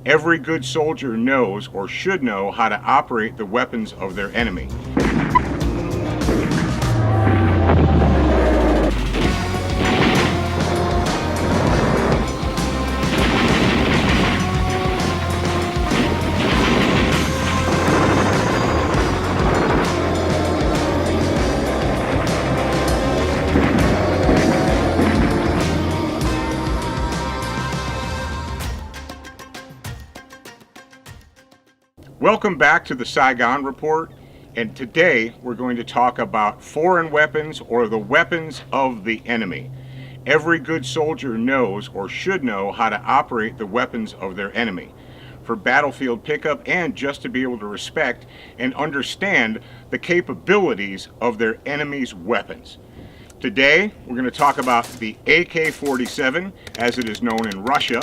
Every good soldier knows or should know how to operate the weapons of their enemy. Welcome back to the Saigon Report, and today we're going to talk about foreign weapons or the weapons of the enemy. Every good soldier knows or should know how to operate the weapons of their enemy for battlefield pickup and just to be able to respect and understand the capabilities of their enemy's weapons. Today we're going to talk about the AK47, as it is known in Russia,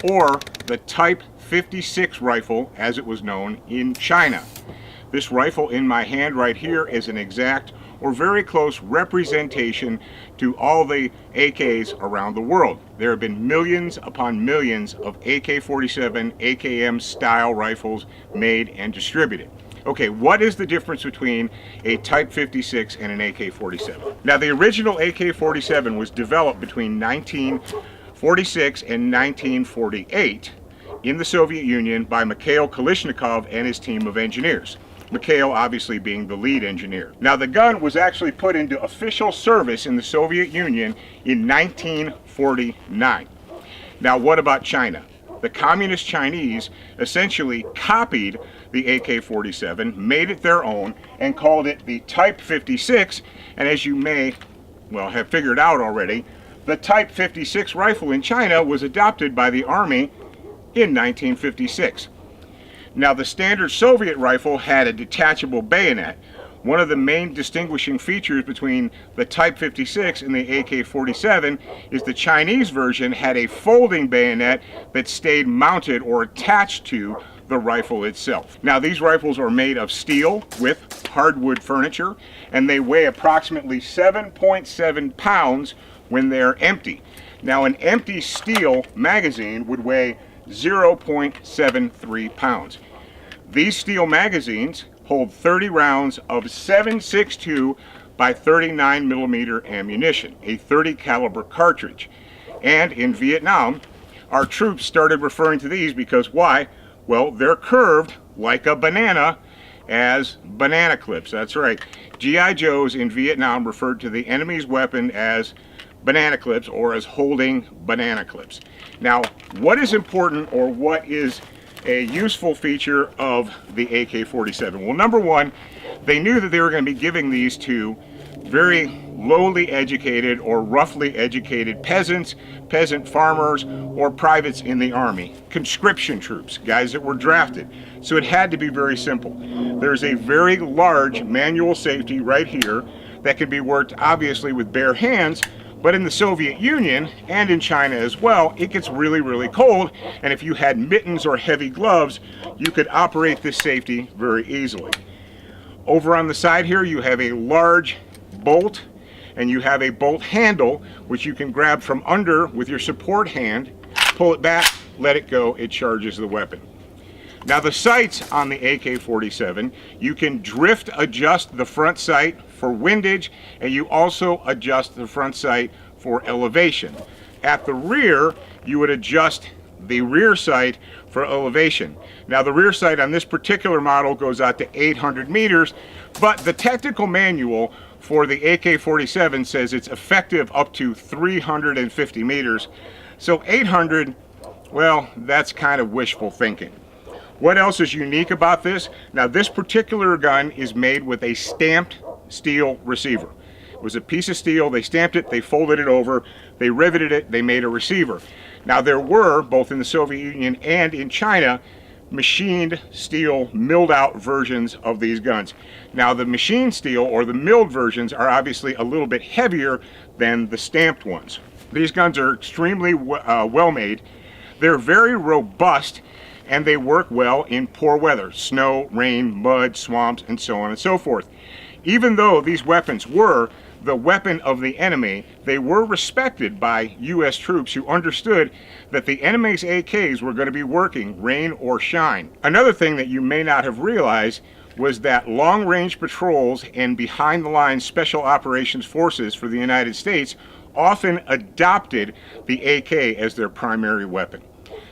or the Type 56 rifle as it was known in China. This rifle in my hand right here is an exact or very close representation to all the AKs around the world. There have been millions upon millions of AK-47, AKM style rifles made and distributed. Okay, what is the difference between a Type 56 and an AK-47? Now, the original AK-47 was developed between 1946 and 1948 in the Soviet Union by Mikhail Kalashnikov and his team of engineers. Mikhail obviously being the lead engineer. Now, the gun was actually put into official service in the Soviet Union in 1949. Now, what about China? The communist Chinese essentially copied the AK-47, made it their own, and called it the Type 56, and as you may, well, have figured out already, the Type 56 rifle in China was adopted by the Army in 1956. Now, the standard Soviet rifle had a detachable bayonet. One of the main distinguishing features between the Type 56 and the AK-47 is the Chinese version had a folding bayonet that stayed mounted or attached to the rifle itself. Now, these rifles are made of steel with hardwood furniture, and they weigh approximately 7.7 pounds when they're empty. Now, an empty steel magazine would weigh 0.73 pounds. These steel magazines hold 30 rounds of 7.62 by 39 millimeter ammunition, a 30 caliber cartridge. And in Vietnam, our troops started referring to these because why? Well, they're curved like a banana as banana clips. That's right. GI Joes in Vietnam referred to the enemy's weapon as banana clips or as holding banana clips. Now, what is important or what is a useful feature of the AK-47? Well, number one, they knew that they were going to be giving these to very lowly educated or roughly educated peasants, peasant farmers, or privates in the army, conscription troops, guys that were drafted. So it had to be very simple. There's a very large manual safety right here that can be worked obviously with bare hands, but in the Soviet Union and in China as well, it gets really, really cold, and if you had mittens or heavy gloves, you could operate this safety very easily. Over on the side here, you have a large bolt, and you have a bolt handle, which you can grab from under with your support hand, pull it back, let it go, it charges the weapon. Now, the sights on the AK-47, you can drift adjust the front sight for windage, and you also adjust the front sight for elevation. At the rear, you would adjust the rear sight for elevation. Now, the rear sight on this particular model goes out to 800 meters, but the technical manual for the AK-47 says it's effective up to 350 meters. So 800, well, that's kind of wishful thinking. What else is unique about this? Now, this particular gun is made with a stamped steel receiver. It was a piece of steel, they stamped it, they folded it over, they riveted it, they made a receiver. Now, there were, both in the Soviet Union and in China, machined steel milled out versions of these guns. Now, the machined steel or the milled versions are obviously a little bit heavier than the stamped ones. These guns are extremely well made. They're very robust, and they work well in poor weather, snow, rain, mud, swamps, and so on and so forth. Even though these weapons were the weapon of the enemy, they were respected by U.S. troops who understood that the enemy's AKs were going to be working rain or shine. Another thing that you may not have realized was that long-range patrols and behind-the-lines special operations forces for the United States often adopted the AK as their primary weapon.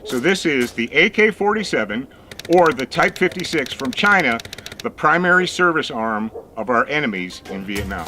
So this is the AK47 or the Type 56 from China, the primary service arm of our enemies in Vietnam.